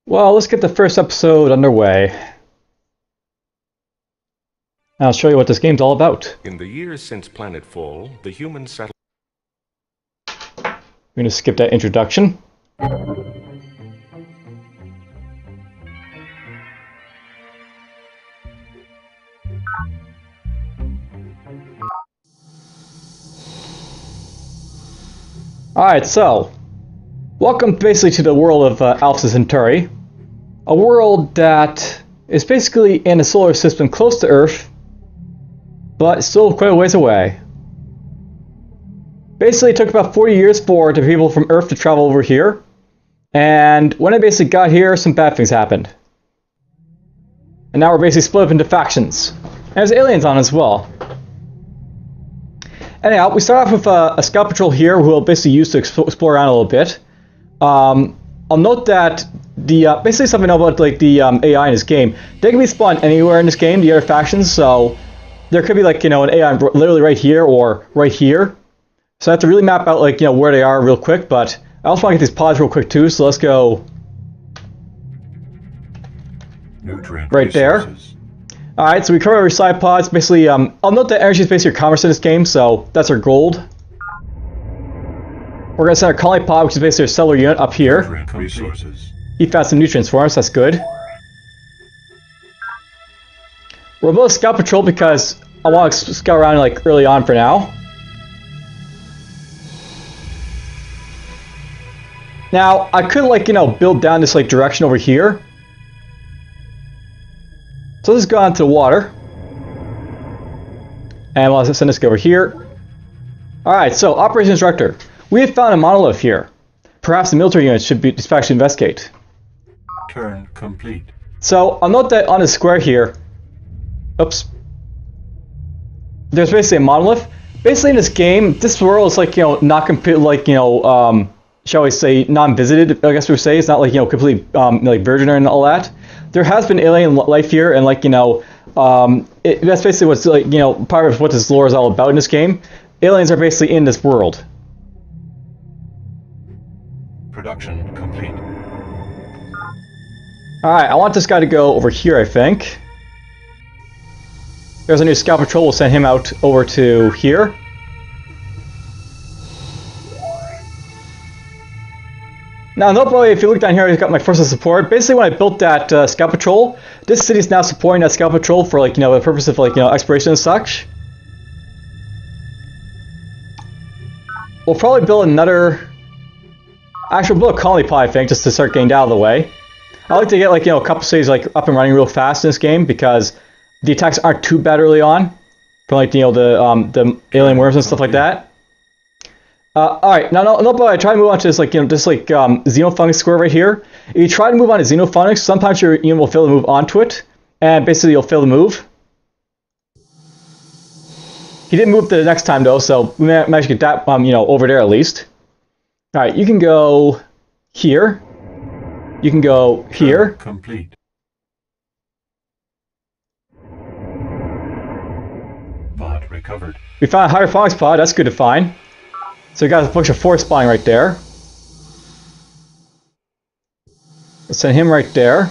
Well, let's get the first episode underway. I'll show you what this game's all about. In the years since planetfall, the human settled. We're going to skip that introduction. Alright, so, welcome basically to the world of Alpha Centauri. A world that is basically in a solar system close to Earth, but still quite a ways away. Basically, it took about 40 years for the people from Earth to travel over here, and when they basically got here, some bad things happened. And now we're basically split up into factions. And there's aliens on as well. Anyhow, we start off with a scout patrol here, who we'll basically use to explore around a little bit. I'll note that the basically something I know about like the AI in this game. They can be spawned anywhere in this game, the other factions. So there could be like an AI literally right here or right here. So I have to really map out like where they are real quick. But I also want to get these pods real quick too. So let's go right there. Alright, so we cover our side pods. Basically, I'll note that energy is basically your commerce in this game, so that's our gold. We're going to send our colony pod, which is basically our cellular unit, up here. He found some nutrients for us, that's good. We're both scout patrol because I want to scout around like early on for now. Now, I could like, build down this like direction over here. So let's go on to the water. And we'll send this over here. Alright, so Operations Director. We have found a monolith here. Perhaps the military units should be dispatched to investigate. Turn complete. So I'll note that on the square here. Oops. There's basically a monolith. Basically in this game, this world is like, not completely like, shall we say, non-visited, I guess we would say. It's not like, completely like virgin and all that. There has been alien life here, and like that's basically what's like part of what this lore is all about in this game. Aliens are basically in this world. Production complete. All right, I want this guy to go over here. I think there's a new scout patrol. We'll send him out over to here. Now, notably, if you look down here, I've got my forces of support. Basically, when I built that scout patrol, this city is now supporting that scout patrol for like the purpose of like exploration and such. We'll probably build another. Actually, we'll build a colony pod, I think, just to start getting out of the way. I like to get like a couple cities like up and running real fast in this game because the attacks aren't too bad early on, from like the alien worms and stuff like that. Alright, now I try to move on to this xenofungus square right here. If you try to move on to xenofungus, sometimes your unit will fail to move onto it, and basically you'll fail to move. He didn't move the next time though, so we managed to get that over there at least. Alright, you can go here. You can go here. Complete. Pod recovered. We found a hydroponics pod, that's good to find. So we got a bunch of forest spawning right there. Let's send him right there.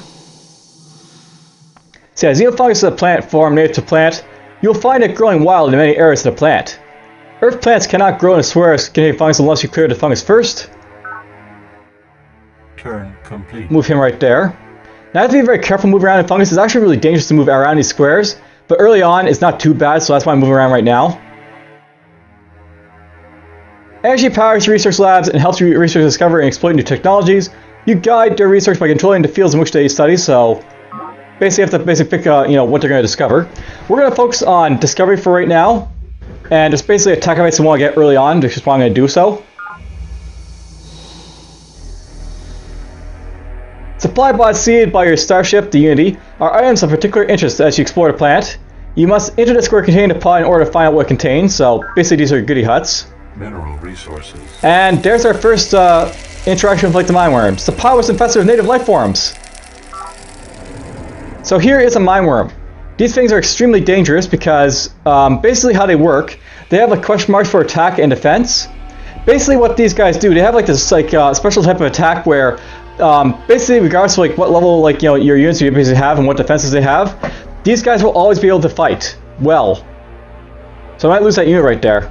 So yeah, xenofungus is a plant form native to plant. You'll find it growing wild in many areas of the plant. Earth plants cannot grow in a square containing fungus unless you clear the fungus first. Turn complete. Move him right there. Now I have to be very careful moving around in fungus. It's actually really dangerous to move around these squares. But early on, it's not too bad, so that's why I'm moving around right now. Energy powers research labs and helps you research, discover, and exploit new technologies. You guide their research by controlling the fields in which they study, so basically you have to pick what they're going to discover. We're going to focus on discovery for right now, and just basically attack rates we want to get early on, which is why I'm going to do so. Supply pods seeded by your starship, the Unity, are items of particular interest as you explore the planet. You must enter the square containing the pod in order to find out what it contains, so basically these are goodie huts. Mineral resources. And there's our first interaction with like the mine worms. The pod was infested with native life forms. So here is a mine worm. These things are extremely dangerous because basically how they work, they have like question marks for attack and defense. Basically what these guys do, they have like this like special type of attack where basically, regardless of like what level like your units you basically have and what defenses they have, these guys will always be able to fight well. So I might lose that unit right there.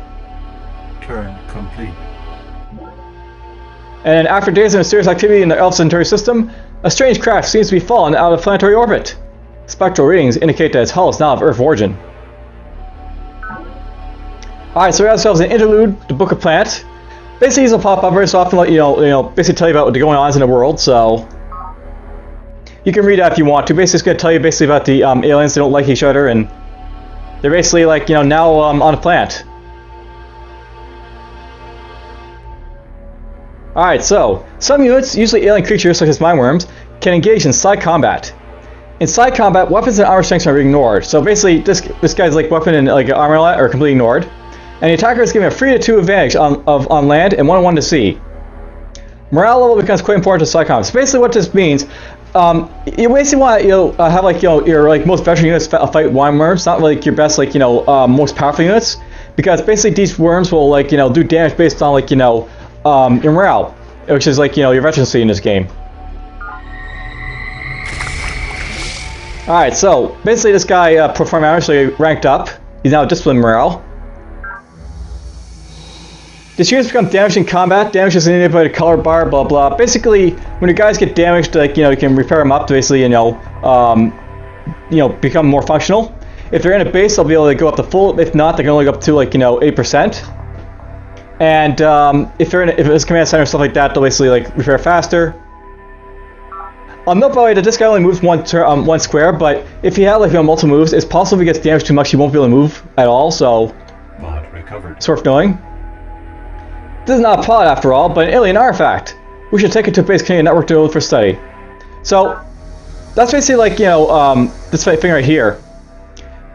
Turn complete. And after days of mysterious activity in the Alpha Centauri system, a strange craft seems to be fallen out of planetary orbit. Spectral readings indicate that its hull is not of Earth origin. Alright, so we have ourselves an interlude, the Book of Planet. Basically, these will pop up very so often, like, basically tell you about what the going on in the world, so you can read that if you want to. Basically, it's going to tell you basically about the aliens. They don't like each other, and they're basically like now on a planet. Alright, so some units, usually alien creatures such as mind worms, can engage in side combat. In side combat, weapons and armor strengths are ignored. So basically, this guy's like weapon and like armor are completely ignored, and the attacker is given a 3-2 advantage on land and 1-1 to sea. Morale level becomes quite important to side combat. So basically, what this means, you basically want to have like your like most veteran units fight mind worms, not like your best most powerful units, because basically these worms will like do damage based on like your morale, which is like your veterancy in this game. Alright, so basically this guy performed actually ranked up. He's now disciplined morale. This units become damaged in combat. Damage is indicated by the color bar, blah blah. Basically, when your guys get damaged, like you can repair them up to basically become more functional. If they're in a base, they'll be able to go up to full. If not, they can only go up to like 8%. And if it's a command center or stuff like that, they'll basically like repair faster. I'll note by the way that this guy only moves one square, but if he had like multiple moves, it's possible if he gets damaged too much, he won't be able to move at all. So Mod recovered. it's worth knowing. This is not a pod after all, but an alien artifact. We should take it to a base Canadian network to for study. So that's basically like this thing right here.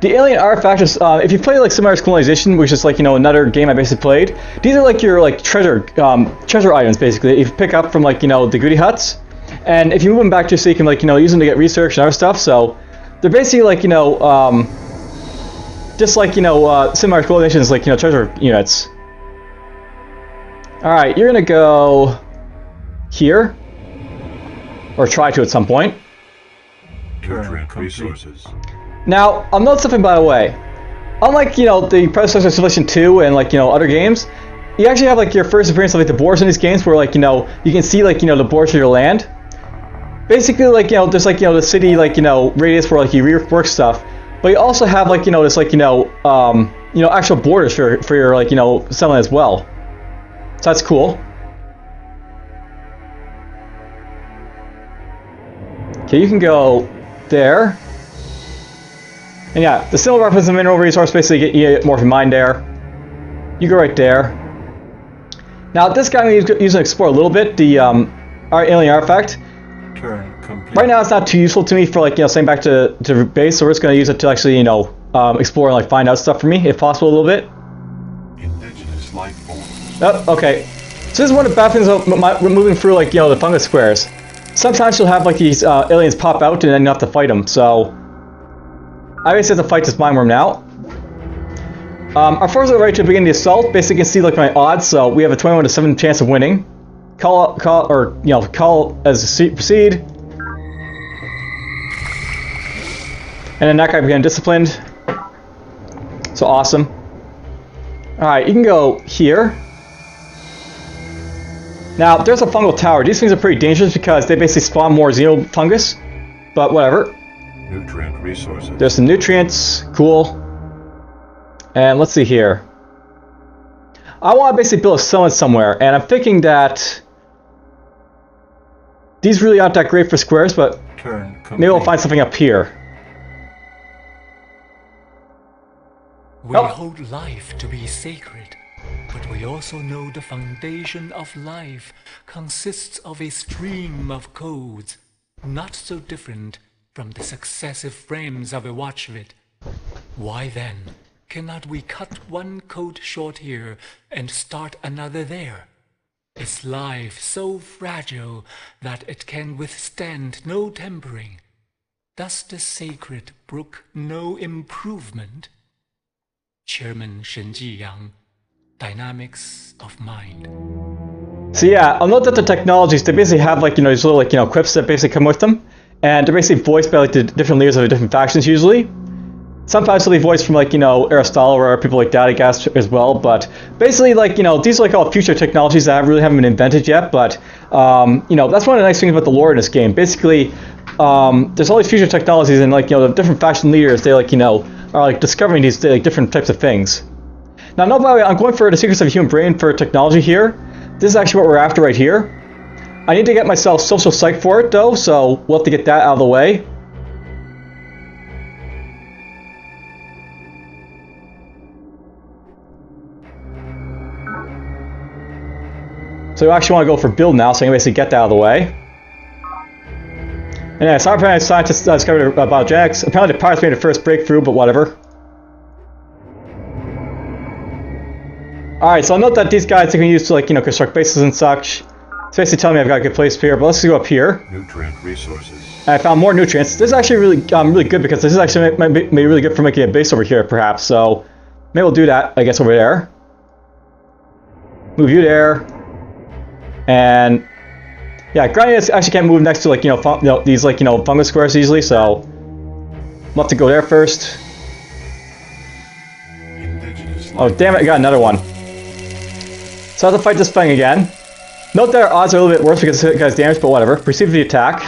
The alien artifact is if you play like Sumerian Colonization, which is like another game I basically played. These are like your like treasure items basically. If you pick up from like the goodie huts, and if you move them back to so you can like use them to get research and other stuff. So they're basically like just like Sumerian Colonization is like treasure units. All right, you're gonna go here, or try to at some point. Nutrient resources. Now, I'll note something by the way. Unlike, the predecessor of Civilization 2 and like, other games, you actually have like your first appearance of like the borders in these games where like, you can see like, the borders of your land. Basically like, there's like, the city like, radius where like you rework stuff, but you also have like, this like, actual borders for your like, settlement as well. So that's cool. Okay, you can go there. And yeah, the symbol represents a mineral resource, basically you get more from mine there. You go right there. Now this guy I'm going to use and explore a little bit, the our alien artifact. Turn complete. Right now it's not too useful to me for like, sending back to base, so we're just going to use it to actually, explore and like find out stuff for me, if possible a little bit. Indigenous life form. Oh, okay. So this is one of the bad things about moving through like, the fungus squares. Sometimes you'll have like these aliens pop out and then you have to fight them, so I basically have to fight this mind worm now. Our forces are ready to begin the assault. Basically, you can see like my odds. So we have a 21 to 7 chance of winning. Call as proceed. And then that guy began disciplined. So awesome. All right, you can go here. Now there's a fungal tower. These things are pretty dangerous because they basically spawn more xenofungus. But whatever. Nutrient resources. There's some nutrients, cool. And let's see here. I want to basically build a settlement somewhere, and I'm thinking that these really aren't that great for squares, but maybe we'll find something up here. We hold life to be sacred, but we also know the foundation of life consists of a stream of codes, not so different from the successive frames of a watch vid. Why then cannot we cut one code short here and start another there? Is life so fragile that it can withstand no tempering? Does the sacred brook no improvement? Chairman Shen Jiyang, Dynamics of Mind. So yeah, I'll note that the technologies, they basically have like, these little like, quips that basically come with them. And they're basically voiced by like the different leaders of the different factions usually. Sometimes they'll be voiced from like, Aristotle or people like that, I guess, as well. But basically, like, these are like all future technologies that really haven't been invented yet. But, that's one of the nice things about the lore in this game. Basically, there's all these future technologies and like, the different faction leaders, they like, are like discovering these like, different types of things. Now, no, by the way, I'm going for the secrets of the human brain for technology here. This is actually what we're after right here. I need to get myself social psych for it, though, so we'll have to get that out of the way. So I actually want to go for build now, so I can basically get that out of the way. And yeah, sorry, scientists discovered biogenics. Apparently the pirates made the first breakthrough, but whatever. Alright, so I'll note that these guys can be used to, like, construct bases and such. It's basically telling me I've got a good place here, but let's go up here. Nutrient resources. And I found more nutrients. This is actually really good because this is actually might be really good for making a base over here, perhaps. So maybe we'll do that, I guess, over there. Move you there. And yeah, granted, actually can't move next to like these like fungus squares easily, so we'll have to go there first. Oh damn it! I got another one. So I have to fight this thing again. Note that our odds are a little bit worse because it guy's damaged, but whatever. Proceed the attack.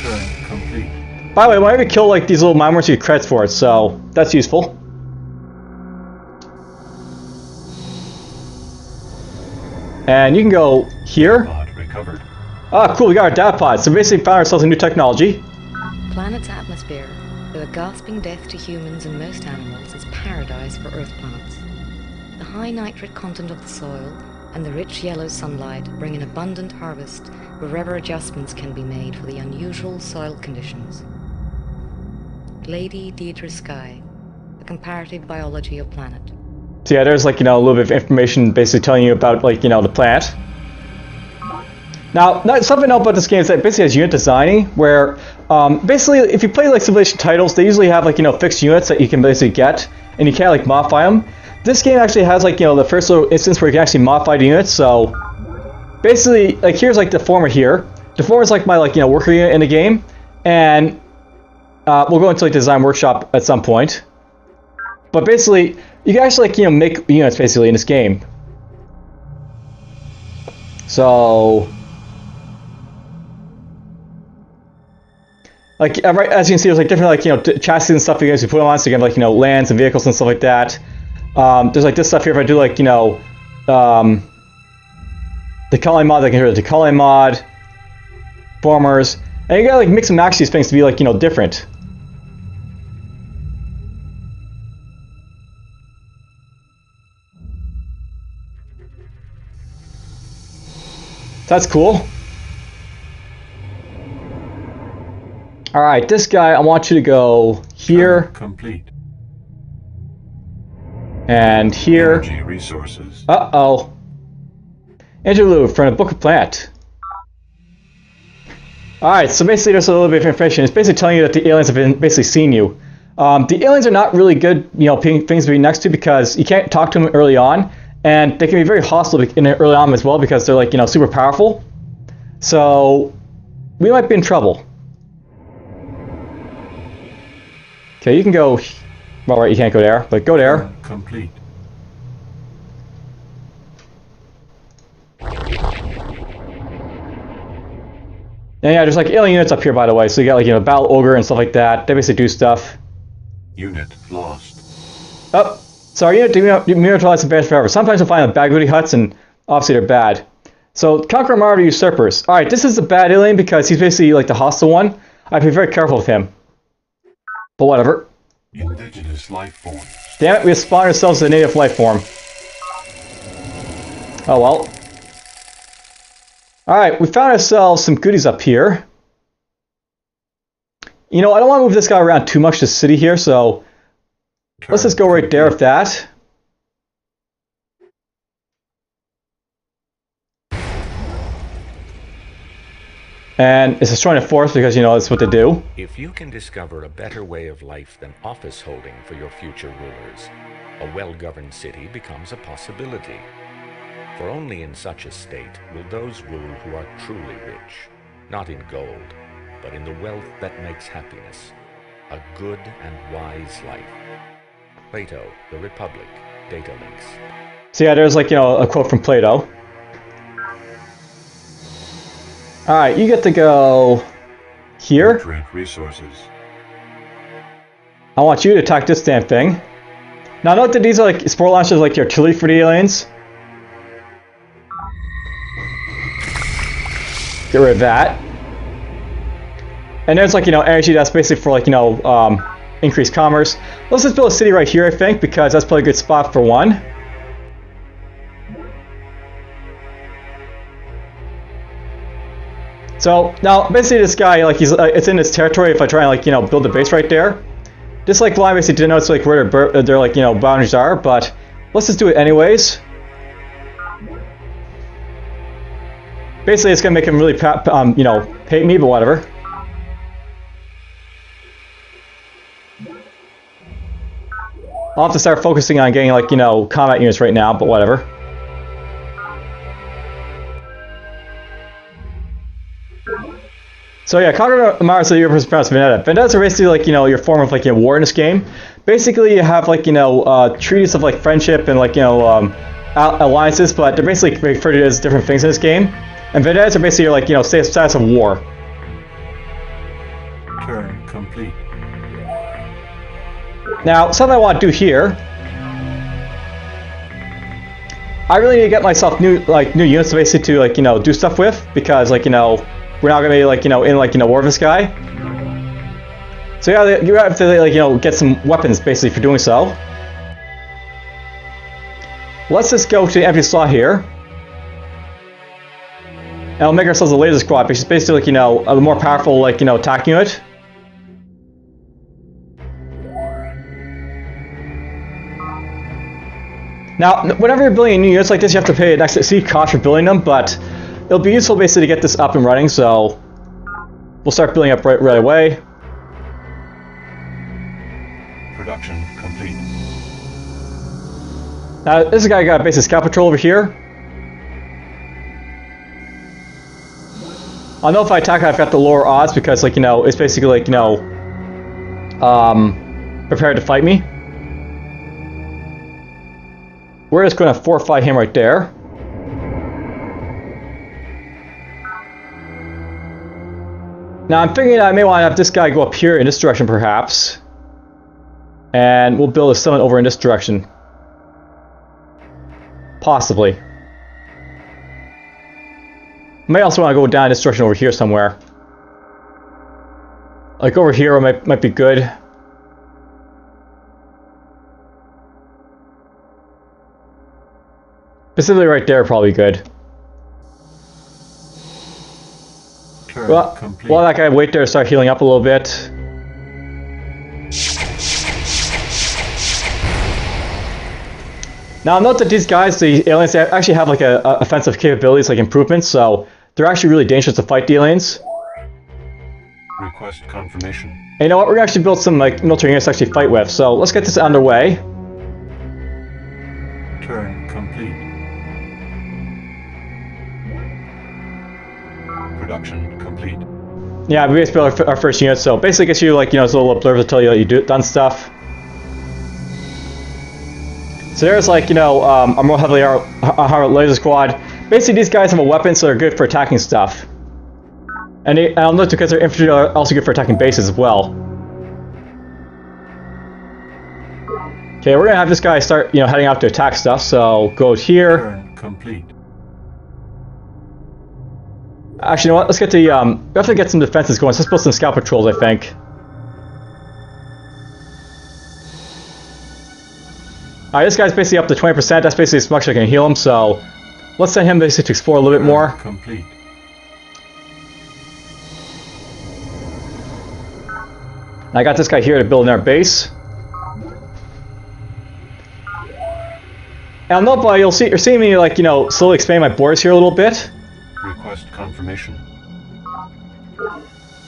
Turn complete. By the way, whenever you kill like these little mine worms, you get credits for it, so that's useful. And you can go here. Pod recovered. Ah, cool, we got our data pod. So basically found ourselves a new technology. Planet's atmosphere, though a gasping death to humans and most animals, is paradise for Earth plants. The high nitrate content of the soil and the rich yellow sunlight bring an abundant harvest wherever adjustments can be made for the unusual soil conditions. Lady Deidre Sky, A Comparative Biology of Planet. So yeah, there's like, a little bit of information basically telling you about like, the plant. Now, something else about this game is that it basically has unit designing, where basically if you play like Civilization titles, they usually have like, fixed units that you can basically get, and you can't like modify them. This game actually has like, the first little instance where you can actually modify the units, so basically, like here's like Deformer here. Deformer is like my like, worker unit in the game, and we'll go into like design workshop at some point. But basically, you can actually like, make units basically in this game. So, like right as you can see, there's like different like chassis and stuff you guys can put on, so you can have like lands and vehicles and stuff like that. There's like this stuff here. If I do like the colony mod, I can hear the colony mod, formers, and you gotta like mix and match these things to be like different. That's cool. Alright, this guy, I want you to go here. Complete. And here. Energy resources. Uh-oh. Interlude from the Book of Plant. Alright, so basically there's a little bit of information. It's basically telling you that the aliens have been basically seen you. The aliens are not really good, things to be next to because you can't talk to them early on. And they can be very hostile early on as well because they're like, super powerful. So, we might be in trouble. Okay, you can go... Well, right, you can't go there, but go there. Complete. And yeah, there's like alien units up here, by the way. So you got like, Battle Ogre and stuff like that. They basically do stuff. Unit lost. Oh! Sorry, neutralize advanced forever. Sometimes you'll find bad goody huts, and obviously they're bad. So, Conqueror Martyr Usurpers. Alright, this is the bad alien because he's basically like the hostile one. I have to be very careful with him. But whatever. Indigenous life form. Damn it, we have spawned ourselves as a native life form. Oh well. Alright, we found ourselves some goodies up here. I don't want to move this guy around too much, this city here, so... Let's just go right there with that. And it's destroying a forest because, that's what they do. If you can discover a better way of life than office holding for your future rulers, a well-governed city becomes a possibility. For only in such a state will those rule who are truly rich, not in gold, but in the wealth that makes happiness, a good and wise life. Plato, The Republic, data links. So yeah, there's like, you know, a quote from Plato. Alright, you get to go here. Nutrient resources. I want you to attack this damn thing. Now note that these are like spore launchers, like your artillery for the aliens. Get rid of that. And there's like, you know, energy that's basically for like, you know, increased commerce. Let's just build a city right here, I think, because that's probably a good spot for one. So now basically this guy, like, he's it's in his territory if I try and like, you know, build a base right there. This like line basically denotes like where their like, you know, boundaries are, but let's just do it anyways. Basically, it's gonna make him really, you know, hate me, but whatever. I'll have to start focusing on getting like, you know, combat units right now, but whatever. So yeah, conquer Mars of the European Prince Vendetta. Vendettas are basically like, you know, your form of like, you know, war in this game. Basically, you have like, you know, treaties of like friendship and like, you know, alliances, but they're basically referred to as different things in this game. And vendettas are basically like, you know, status of war. Turn complete. Now, something I want to do here. I really need to get myself new units basically to like, you know, do stuff with, because like, you know, we're not gonna be like, you know, in like, you know, war with this guy. So yeah, you have to like, you know, get some weapons basically for doing so. Let's just go to the empty slot here. And we'll make ourselves a laser squad, which is basically like, you know, a more powerful like, you know, attack unit. Now, whenever you're building new units like this, you have to pay an extra cost for building them, but it'll be useful basically to get this up and running, so we'll start building up right away. Production complete. Now, this guy got basic scout patrol over here. I'll know if I attack, I've got the lower odds because, like, you know, it's basically like, you know, prepared to fight me. We're just going to fortify him right there. Now I'm thinking I may want to have this guy go up here in this direction perhaps. And we'll build a summit over in this direction. Possibly. May also want to go down this direction over here somewhere. Like over here might be good. Specifically right there probably good. Well, while that guy wait there to start healing up a little bit. Now note that these guys, the aliens, they actually have like a offensive capabilities, like improvements, so they're actually really dangerous to fight the aliens. Request confirmation. And you know what? We're gonna actually build some like military units to actually fight with. So let's get this underway. Turn complete. Production complete. Yeah, we basically built our first unit, so basically gets you like, you know, this little blurb to tell you that you've done stuff. So there's like, you know, a more heavily armored laser squad. Basically these guys have a weapon, so they're good for attacking stuff. And I'll note because their infantry are also good for attacking bases as well. Okay, we're gonna have this guy start, you know, heading out to attack stuff, so go here. Turn complete. Actually, you know what? Let's get the, we have to get some defenses going. So let's build some scout patrols, I think. Alright, this guy's basically up to 20%. That's basically as much as I can heal him, so let's send him basically to explore a little bit more. Complete. I got this guy here to build in our base. And I'll note, but you're seeing me, like, you know, slowly expand my borders here a little bit. Request confirmation.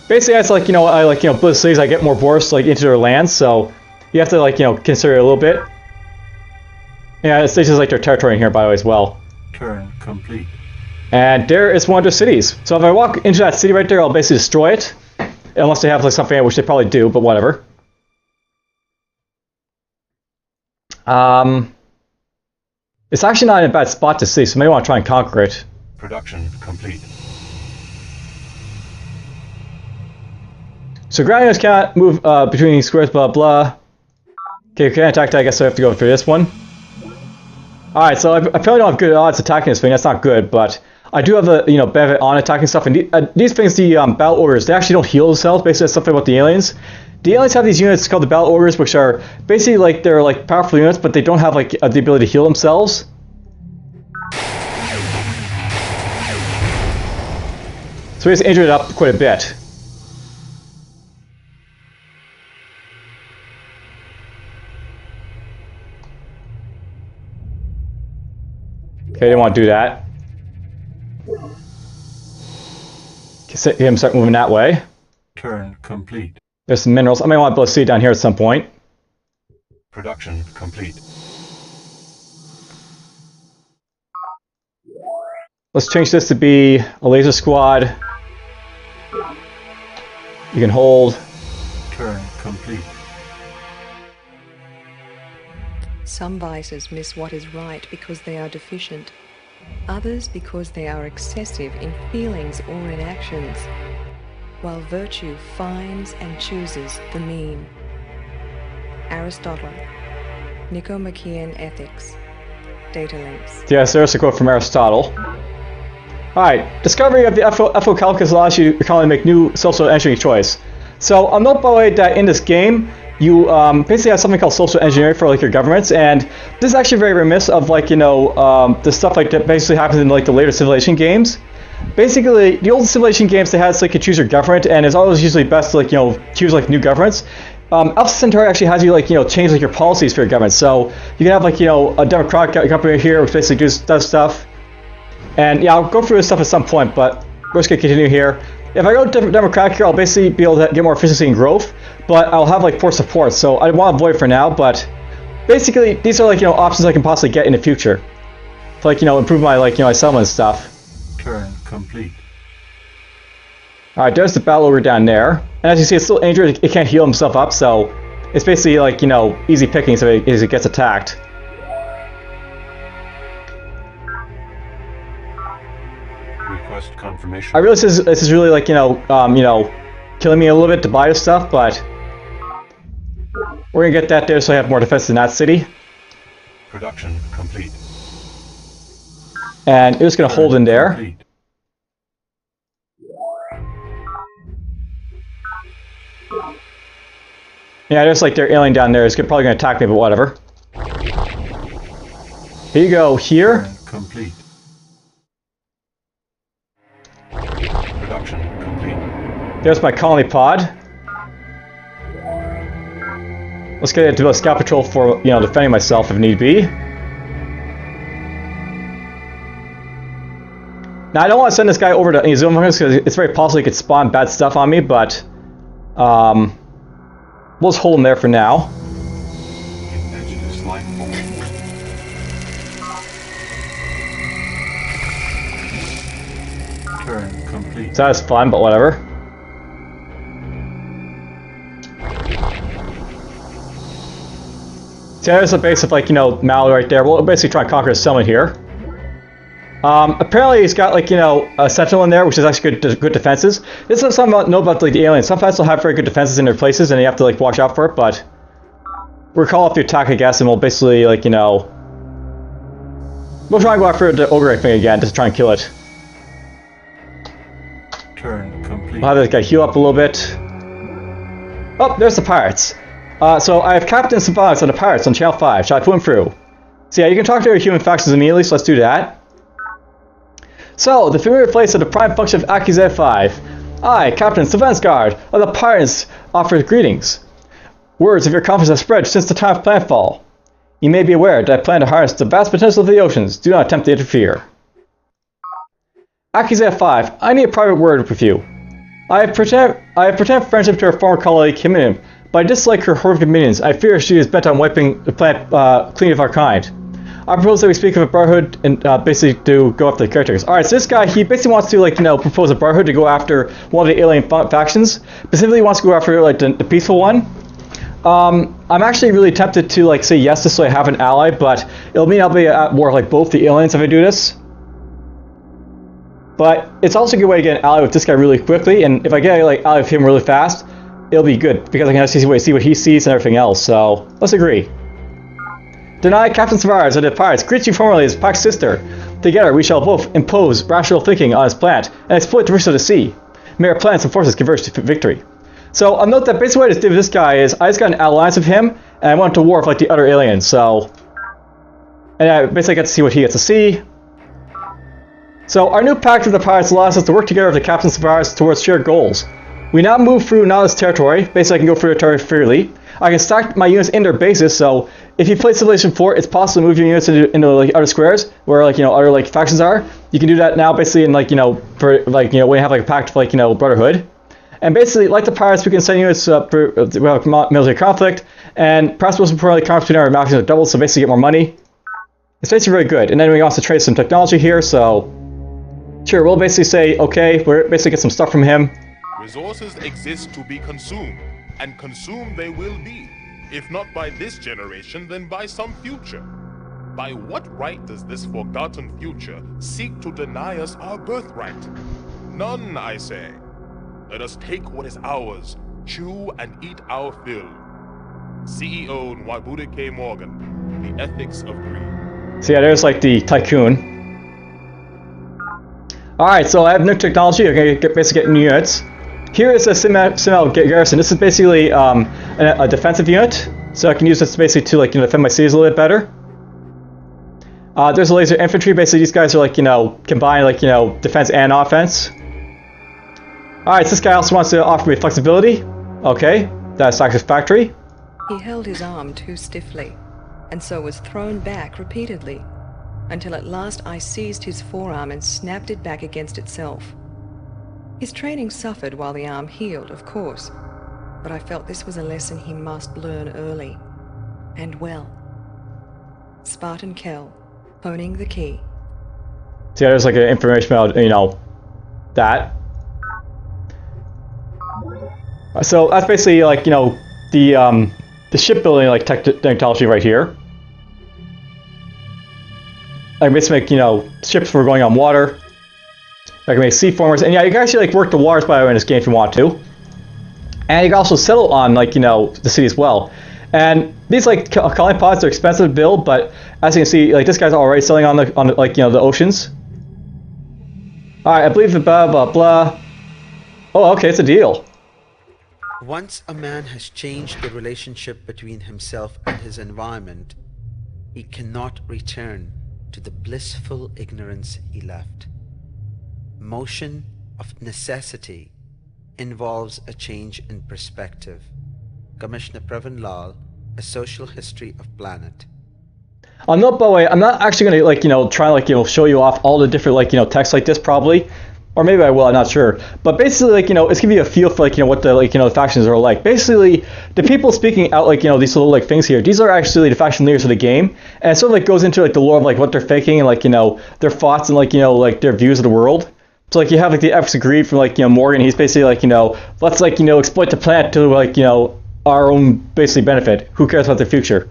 Basically, as like, you know, I like, you know, build cities, I get more borders like into their lands, so you have to like, you know, consider it a little bit. Yeah, it's just like their territory in here, by the way, as well. Turn complete. And there is one of the cities. So if I walk into that city right there, I'll basically destroy it. Unless they have like something, which they probably do, but whatever. It's actually not in a bad spot to see, so maybe I want to try and conquer it. Production complete. So Granios cannot move between squares, blah blah. Okay, can't attack that. I guess I have to go for this one. Alright, so I apparently don't have good odds attacking this thing. That's not good, but I do have a benefit on attacking stuff. And these things, the battle orders, they actually don't heal themselves. Basically, that's something about the aliens. The aliens have these units called the battle orders, which are basically like they're like powerful units, but they don't have like the ability to heal themselves. So we just injured it up quite a bit. Okay, I didn't want to do that. Get him start moving that way. Turn complete. There's some minerals. I may want to be able to see it down here at some point. Production complete. Let's change this to be a laser squad. You can hold. Turn complete. Some vices miss what is right because they are deficient, others because they are excessive in feelings or in actions, while virtue finds and chooses the mean. Aristotle, Nicomachean Ethics, Data Links. Yes, there's a quote from Aristotle. Alright, discovery of the FO calculus allows you to commonly make new social engineering choice. So I'll note by the way that in this game, you basically have something called social engineering for like your governments, and this is actually very remiss of like the stuff like that basically happens in like the later civilization games. Basically, the old civilization games they had so you could choose your government, and it's always usually best to like choose like new governments. Alpha Centauri actually has you like change like your policies for your government, so you can have like a democratic company here which basically does stuff. And yeah, I'll go through this stuff at some point, but we're just gonna continue here. If I go democratic here, I'll basically be able to get more efficiency and growth, but I'll have like poor support, so I want to avoid for now. But basically, these are like options I can possibly get in the future to like improve my like my settlement and stuff. Turn complete. All right, there's the battle over down there, and as you see, it's still injured. It can't heal himself up, so it's basically like easy pickings as it gets attacked. Request confirmation. I realize this is really like killing me a little bit to buy this stuff, but we're gonna get that there so I have more defense in that city. Production complete. And it was gonna hold in there. Complete. Yeah, there's like their alien down there. It's probably gonna attack me, but whatever. Here you go. Here. Turn complete. Production complete. There's my colony pod. Let's get into a scout patrol for defending myself if need be. Now I don't want to send this guy over to any zone because it's very possible he could spawn bad stuff on me, but we'll just hold him there for now. Indigenous life form. Turn complete. So that's fun, but whatever. See, there's a base of like Mal right there. We'll basically try and conquer a settlement here. Apparently he's got like a sentinel in there, which is actually good defenses. This is something I know about like the aliens. Some fights will have very good defenses in their places, and you have to like watch out for it. But we'll call off the attack, I guess, and we'll basically like we'll try and go after the ogre thing again just to try and kill it. Turn complete. We'll have this guy heal up a little bit. Oh, there's the pirates. So I have Captain Savants on the pirates on Channel 5. Shall I put him through? So yeah, you can talk to your human factions immediately, so let's do that. So, the familiar place of the prime function of Akizet 5. I, Captain Svensgard of the Pirates, offer greetings. Words of your confidence have spread since the time of planetfall. You may be aware that I plan to harness the vast potential of the oceans. Do not attempt to interfere. Akizet 5, I need a private word with you. I have pretended friendship to her former colleague Himinim, but I dislike her horrific minions. I fear she is bent on wiping the planet clean of our kind. I propose that we speak of a brotherhood and basically to go after the caretakers. Alright, so this guy, he basically wants to, like, you know, propose a brotherhood to go after one of the alien factions. Specifically, he wants to go after, like, the peaceful one. I'm actually really tempted to, like, say yes just so I have an ally, but it'll mean I'll be at war with, like, both the aliens if I do this. But it's also a good way to get an ally with this guy really quickly, and if I get, like, ally with him really fast, it'll be good, because I can actually see what he sees and everything else, so let's agree. Deny Captain Tavares of the Pirates greets you formally as Pact's sister. Together we shall both impose rational thinking on his planet and exploit the risks of the sea. May our plans and forces converge to victory. So I'll note that basically what I just did with this guy is I just got an alliance with him and I went to war with like the other aliens, so... And I basically got to see what he gets to see. So our new pact with the Pirates allows us to work together with the Captain Tavares towards shared goals. We now move through Nautilus territory, basically I can go through the territory freely. I can stack my units in their bases, so if you play Civilization 4, it's possible to move your units into like other squares where like, you know, other like factions are. You can do that now basically in like, you know, for like, you know, when you have like a pact with like, you know, Brotherhood. And basically, like the Pirates, we can send units we have military conflict, and perhaps most importantly, conflict between our factions are doubled, so basically get more money. It's basically very good. And then we also trade some technology here, so sure, we'll basically say, okay, we're basically get some stuff from him. Resources exist to be consumed, and consumed they will be. If not by this generation, then by some future. By what right does this forgotten future seek to deny us our birthright? None, I say. Let us take what is ours, chew and eat our fill. CEO Nwabude K. Morgan, The Ethics of Greed. So yeah, there's like the tycoon. Alright, so I have nuke technology, okay, basically get new units. Here is a Simel garrison. This is basically a defensive unit, so I can use this basically to like, you know, defend my cities a little bit better. There's a laser infantry. Basically, these guys are like, you know, combine like, you know, defense and offense. All right, so this guy also wants to offer me flexibility. Okay, that's satisfactory. He held his arm too stiffly, and so was thrown back repeatedly, until at last I seized his forearm and snapped it back against itself. His training suffered while the arm healed, of course, but I felt this was a lesson he must learn early, and well. Spartan Kell, honing the key. So yeah, there's like an information about, you know, that. So that's basically like, you know, the shipbuilding like technology right here. I can basically make, you know, ships for going on water. I can make sea formers, and yeah, you can actually like work the waters by the way in this game if you want to. And you can also settle on like, you know, the city as well. And these like colony pods are expensive to build, but as you can see, like this guy's already selling on the like, you know, the oceans. All right, I believe the blah blah blah. Oh, okay, it's a deal. Once a man has changed the relationship between himself and his environment, he cannot return to the blissful ignorance he left. Motion of necessity involves a change in perspective. Commissioner Pravin Lal, A Social History of Planet. By the way, I'm not actually going to like, you know, try like, you know, show you off all the different like, you know, texts like this probably. Or maybe I will, I'm not sure. But basically, like, you know, it's giving you a feel for, like, you know, what the, like, you know, the factions are like. Basically, the people speaking out, like, you know, these little, like, things here, these are actually the faction leaders of the game. And it sort of, like, goes into, like, the lore of, like, what they're thinking and, like, you know, their thoughts and, like, you know, like, their views of the world. So, like, you have, like, the Ethics of Greed from, like, you know, Morgan. He's basically, like, you know, let's, like, you know, exploit the planet to, like, you know, our own, basically, benefit. Who cares about the future?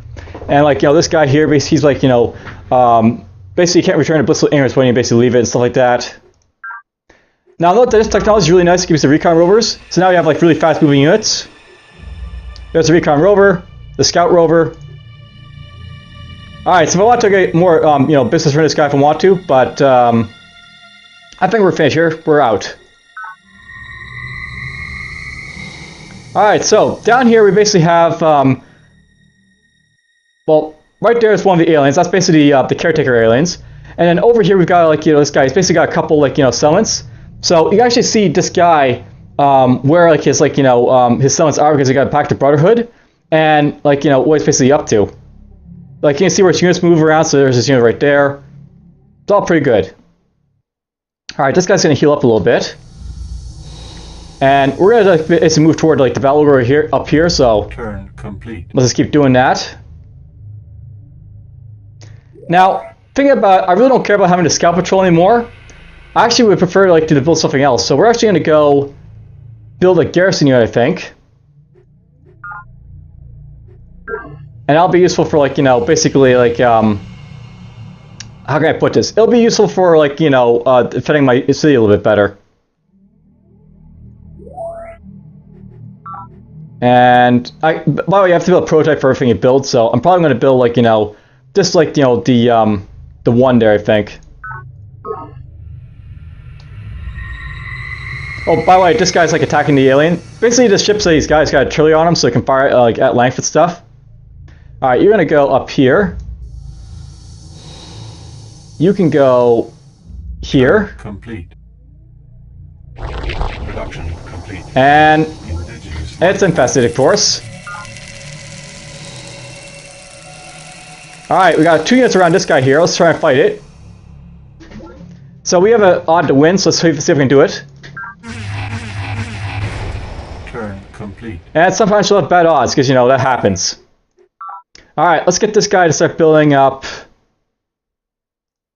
And, like, you know, this guy here, basically, he's, like, you know, basically, you can't return to blissful ignorance when you basically leave it and stuff like that. Now note that this technology is really nice. It gives the recon rovers. So now you have like really fast moving units. There's the recon rover, the scout rover. Alright, so if I want to get more you know, business from this guy if I want to, but I think we're finished here. We're out. Alright, so down here we basically have well, right there is one of the aliens. That's basically the caretaker aliens. And then over here we've got like, you know, this guy. He's basically got a couple like, you know, settlements. So you can actually see this guy where like his like, you know, his settlements are because he got a Pact Brotherhood, and like, you know, what he's basically up to. Like you can see where his units move around. So there's this unit right there. It's all pretty good. All right, this guy's gonna heal up a little bit, and we're gonna like, basically move toward like the battle over here up here. So Turn complete. let's just keep doing that. Now, thinking about, I really don't care about having to scout patrol anymore. I actually would prefer like to build something else. So we're actually going to go build a garrison unit, I think. And that'll be useful for like, you know, basically like, how can I put this? It'll be useful for like, you know, defending my city a little bit better. And by the way, you have to build a prototype for everything you build, so I'm probably going to build like, you know, just like, you know, the one there, I think. Oh, by the way, this guy's like attacking the alien. Basically, the ships that these guys got a trillion on them, so they can fire like at length and stuff. All right, you're gonna go up here. You can go here. Complete. Production complete. And it's infested, of course. All right, we got 2 units around this guy here. Let's try and fight it. So we have an odd to win, so let's see if we can do it. Turn complete. And sometimes you'll have bad odds, because, you know, that happens. Alright, let's get this guy to start building up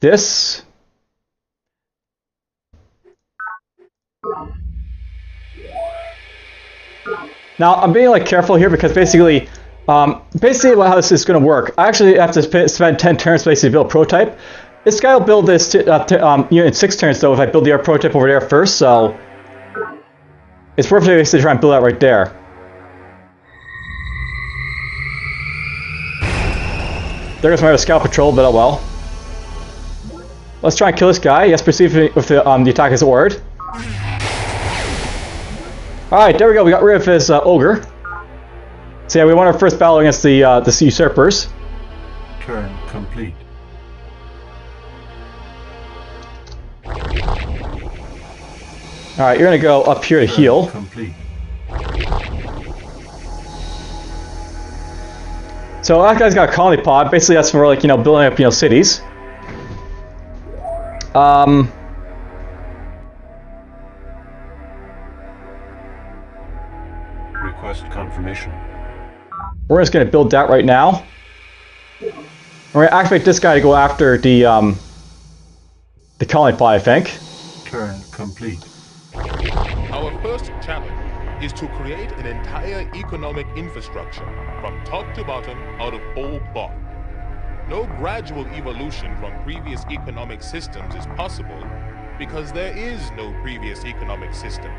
this. Now, I'm being, like, careful here, because basically how this is going to work. I actually have to spend 10 turns basically to build a prototype. This guy will build this unit in 6 turns, though, if I build the prototype over there first, so it's worth it to try and build that right there. There goes my scout patrol, but oh well. Let's try and kill this guy. Yes, proceed with the attack as ordered. Alright, there we go. We got rid of his ogre. So yeah, we won our first battle against the usurpers. Turn complete. Alright, you're gonna go up here to heal. Complete. So that guy's got a colony pod. Basically, that's for like, you know, building up, you know, cities. Request confirmation. We're just gonna build that right now. We're gonna activate this guy to go after the colony pod, I think. Turn complete. Our first challenge is to create an entire economic infrastructure from top to bottom out of whole cloth. No gradual evolution from previous economic systems is possible because there is no previous economic system.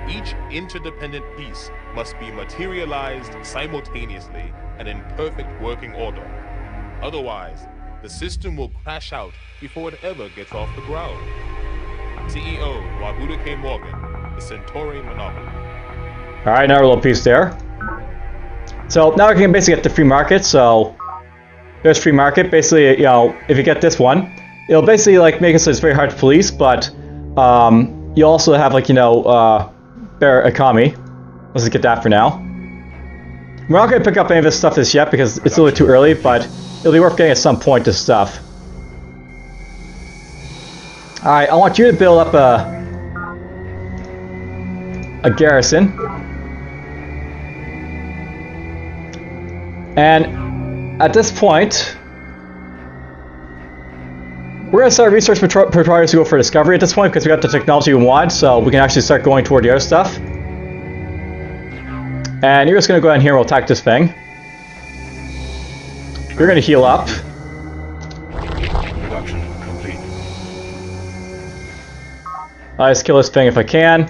Each interdependent piece must be materialized simultaneously and in perfect working order. Otherwise, the system will crash out before it ever gets off the ground. CEO Wabuda K. Morgan, the Centauri Monopoly. Alright, another little piece there. So now we can basically get the free market, so there's free market. Basically, you know, if you get this one, it'll basically like make it so it's very hard to police, but you also have like, you know, better economy. Let's just get that for now. We're not going to pick up any of this stuff just yet because it's a little too early, but it'll be worth getting at some point, this stuff. Alright, I want you to build up a garrison. And at this point, we're going to start research patrollers to go for discovery at this point because we got the technology we want, so we can actually start going toward the other stuff. And you're just going to go ahead here and we'll attack this thing. You're going to heal up. Production complete. I'll just kill this thing if I can.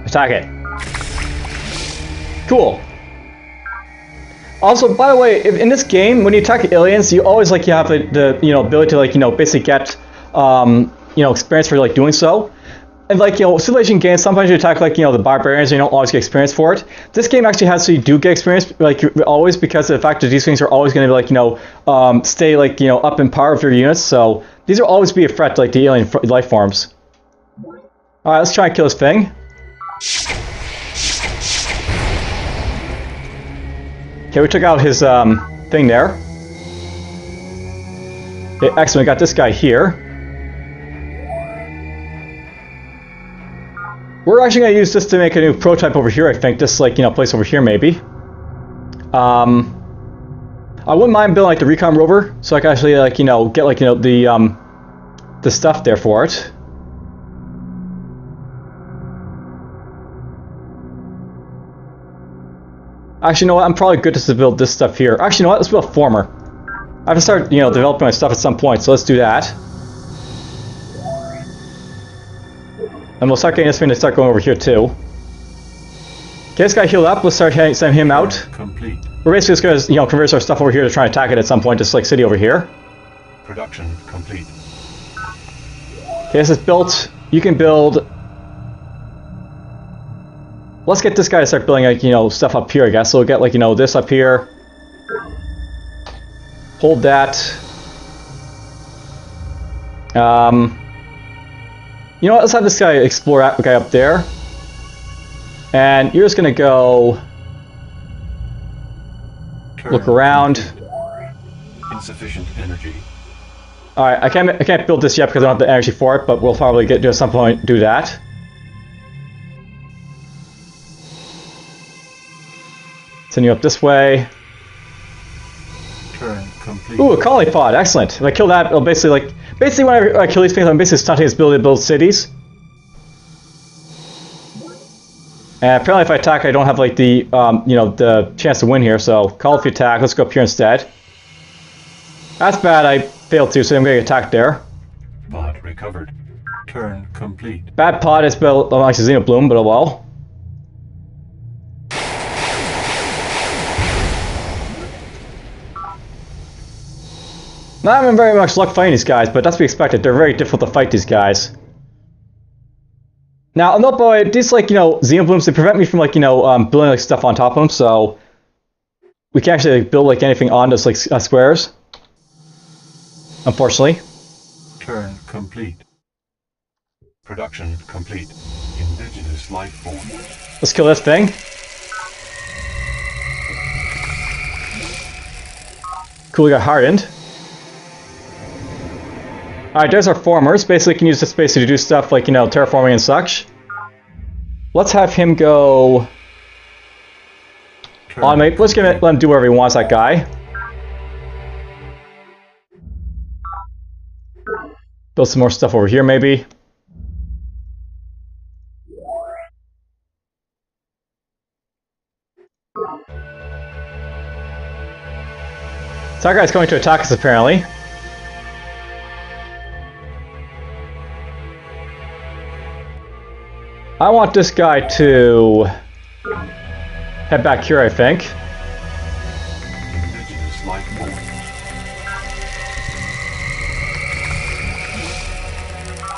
Attack it. Cool. Also, by the way, in this game, when you attack aliens, you always like you have the you know, ability to like, you know, basically get you know, experience for like doing so. And like, you know, civilization games, sometimes you attack like, you know, the barbarians, and you don't always get experience for it. This game actually has so you do get experience, like always, because of the fact that these things are always going to be like, you know, stay like, you know, up in power of your units. So these will always be a threat to like the alien life forms. All right, let's try and kill this thing. Okay, we took out his thing there. Okay, excellent, we got this guy here. We're actually going to use this to make a new prototype over here, I think. This, like, you know, place over here, maybe. I wouldn't mind building like the recon rover, so I can actually like get like the stuff there for it. Actually, you know what? I'm probably good to build this stuff here. Actually, you know what? Let's build a former. I have to start, developing my stuff at some point, so let's do that. And we'll start getting this thing to start going over here too. Okay, this guy healed up. Let's start sending him out. Complete. We're basically just gonna, convert our stuff over here to try and attack it at some point, just like city over here. Production complete. Okay, this is built. You can build. Let's get this guy to start building, like, stuff up here, I guess. So we'll get, like, this up here. Hold that. You know what? Let's have this guy explore that guy up there. And you're just gonna go look around. Insufficient energy. All right, I can't build this yet because I don't have the energy for it, but we'll probably get to at some point do that. Send you up this way. Turn complete. Ooh, a colony pod, excellent. If I kill that, it'll basically when I kill these things, I'm basically stunting its ability to build cities. And apparently if I attack, I don't have like the, the chance to win here, so call if you attack. Let's go up here instead. That's bad, I failed to, so I'm going to get attacked there. Pod recovered. Turn complete. Bad pod is built like a Xenobloom, but oh well. Not having very much luck fighting these guys, but that's to be expected. They're very difficult to fight, these guys. Now, no boy, these like, Xenoblooms, they prevent me from like, building like stuff on top of them, so we can't actually like, build like anything on those like squares. Unfortunately. Turn complete. Production complete. Indigenous life form. Let's kill this thing. Cool, we got hardened. Alright, there's our formers. Basically, can use this basically to do stuff like, terraforming and such. Let's have him go... automate. Let's let him do whatever he wants, that guy. Build some more stuff over here, maybe. So that guy's coming to attack us, apparently. I want this guy to head back here, I think. Indigenous life form.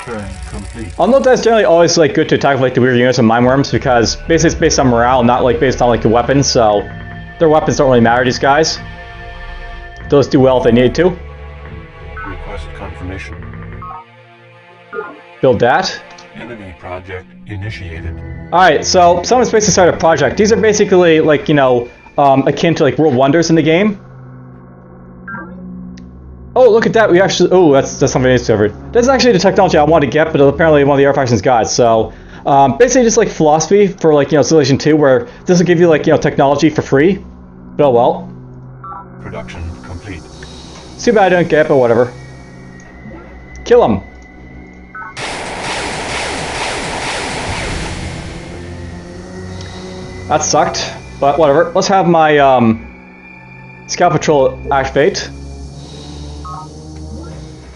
Turn complete. I'll note that it's generally always like good to attack like the weird units and mine worms because basically it's based on morale, not like based on like the weapons. So their weapons don't really matter. These guys, those do well if they need to. Request confirmation. Build that. Enemy project initiated. Alright, so someone's basically started a project. These are basically like, akin to like World Wonders in the game. Oh, look at that, we actually... Oh, that's something I discovered. That's actually the technology I wanted to get, but apparently one of the air factions got. So, basically just like philosophy for like, Civilization 2, where this will give you like, technology for free. But oh well. Production complete. It's too bad I didn't get it, but whatever. Kill him. That sucked, but whatever. Let's have my Scout Patrol activate.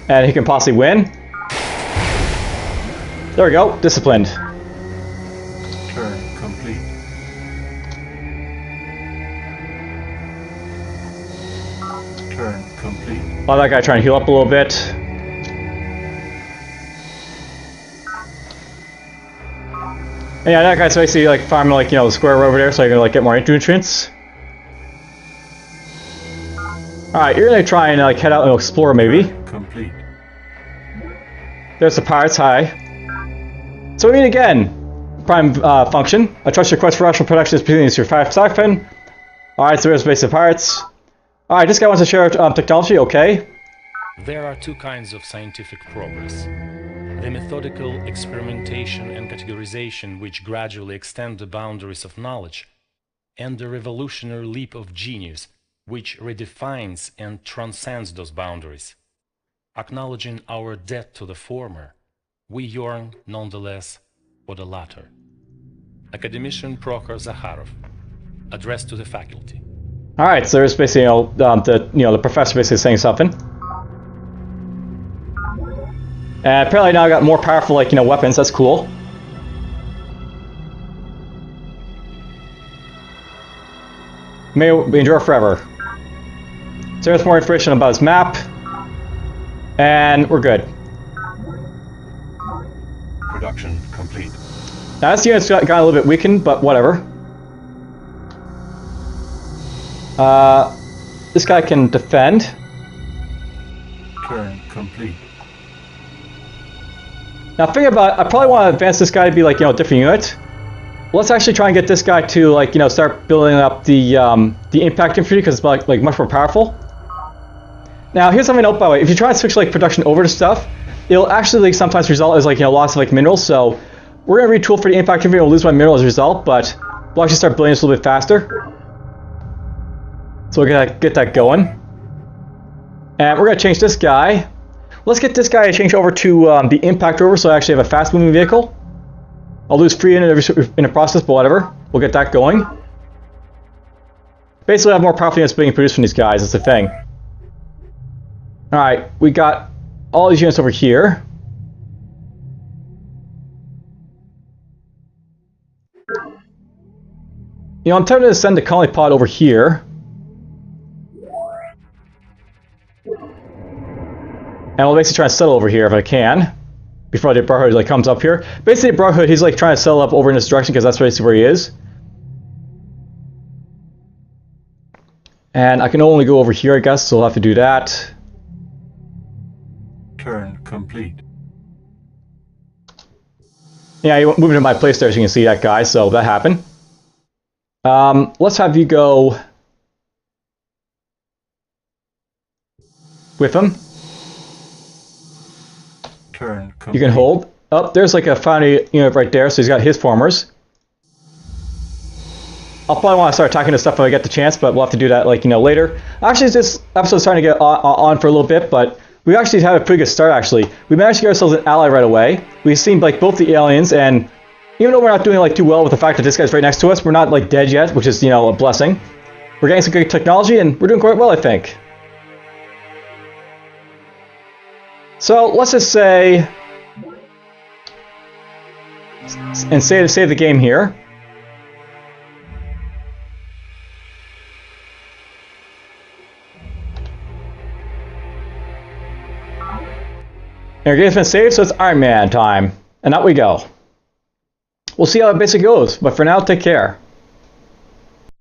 And he can possibly win. There we go, disciplined. Turn complete. Turn complete. Allow that guy trying to heal up a little bit. And yeah, that guy's basically like farming like, the square over there so I can like get more nutrients. Alright, you're gonna try and like head out and explore maybe. Complete. There's the pirates, hi. So we meet again. Prime function. I trust your quest for rational production is beginning your 5 siphon. Alright, so there's basic pirates. Alright, this guy wants to share technology, okay. There are two kinds of scientific progress. The methodical experimentation and categorization which gradually extend the boundaries of knowledge, and the revolutionary leap of genius, which redefines and transcends those boundaries. Acknowledging our debt to the former, we yearn nonetheless for the latter. Academician Prokhor Zakharov, addressed to the faculty. All right, so there's basically, the professor basically saying something. And apparently now I got more powerful, weapons. That's cool. May we endure forever. So there's more information about his map. And we're good. Production complete. Now this unit's got a little bit weakened, but whatever. This guy can defend. Turn complete. Now thinking about it, I probably want to advance this guy to be a different unit. Let's actually try and get this guy to start building up the impact infantry because it's much more powerful. Now here's something to note, by the way. If you try to switch production over to stuff, it'll actually sometimes result as loss of minerals. So we're gonna retool for the impact infantry and we'll lose my mineral as a result, but we'll actually start building this a little bit faster. So we're gonna get that going. And we're gonna change this guy. Let's get this guy to change over to the impact rover so I actually have a fast moving vehicle. I'll lose 3 in the process, but whatever. We'll get that going. Basically I have more powerful units being produced from these guys, that's the thing. Alright, we got all these units over here. I'm tempted to send the colony pod over here. And we'll basically try and settle over here if I can. Before the Brotherhood comes up here. Basically the Brotherhood, he's trying to settle up over in this direction because that's basically where he is. And I can only go over here, I guess, so we'll have to do that. Turn complete. Yeah, he moved into my place there, so you can see that guy, so that happened. Let's have you go with him. Turn complete. You can hold. Oh, there's a foundry unit right there, so he's got his formers. I'll probably want to start attacking this stuff when I get the chance, but we'll have to do that later. Actually, this episode's starting to get on for a little bit, but we actually had a pretty good start, actually. We managed to get ourselves an ally right away. We've seen both the aliens, and even though we're not doing too well with the fact that this guy's right next to us, we're not dead yet, which is a blessing. We're getting some good technology, and we're doing quite well, I think. So let's just say, and save the game here. And our game's been saved, so it's Iron Man time. And out we go. We'll see how it basically goes, but for now, take care.